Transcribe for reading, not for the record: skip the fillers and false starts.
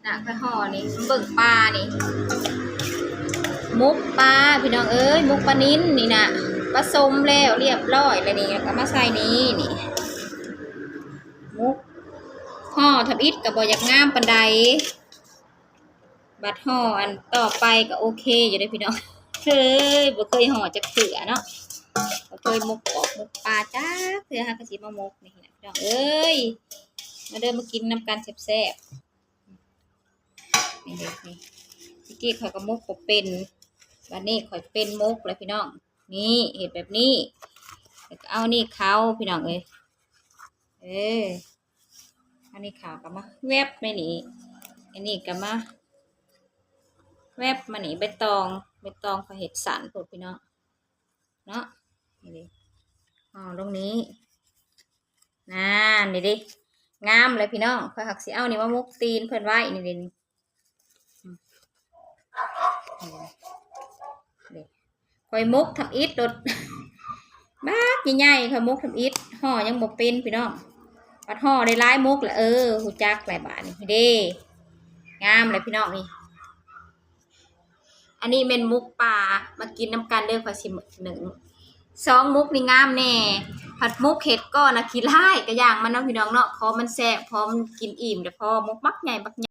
น่ะกระห่อนี่เบิ่งปลานี่มุกปลาพี่น้องเอ้ยมุกปลานิ้นนี่นะผสมแล้วเรียบร้อยแล้วนี่ก็มาใส่นี้นี่มุกห่อทำอิฐกับบอยากงามปันใดบัดห่ออันต่อไปก็โอเคอยู่ได้พี่น้องเคยบ่เคยห่อจักเสือเนาะบ่เคยมุกออกมุกปลาจ้าเพื่อหากระสิมามุกนี่นะพี่น้องเอ้ยมาเดินมากินน้ำกันแซ่บๆนี่เด็กนี่พี่กี้ข่อยก็มุกบ่เป็นวันนี้ข่อยเป็นมุกเลยพี่น้องนี่เห็ดแบบนี้เอานี่เขาพี่น้องเอ้ยอันนี้ขาวกับมาแวบไม่หนีอันนี้กับมาแวบมาหนีใบตองเขาเห็ดสันพวกพี่น้องเนาะนี่ดิตรงนี้นี่ดิงามเลยพี่น้องข่อยหักสีเอานี่ว่ามุกตีนเพื่อนไว้นี่ดิข่อยมุกทำอิฐรถบ้าใหญ่ๆข่อยมุกทำอิฐห่อยังบ่เป็นพี่น้องปัดห่อได้ร้ายมุกแหละหูจักหลายบาทนี่เด้งามเลยพี่น้องนี่อันนี้เป็นมุกปลามากินน้ำกันเด้อข่อยสิ1 2มุกนี่งามแน่ผัดมุกเห็ดก็นะขี้ร้ายก็อย่างมันเนาะพี่น้องเนาะพอมันแซ่บพอมันกินอิ่มแต่พอมุกบักใหญ่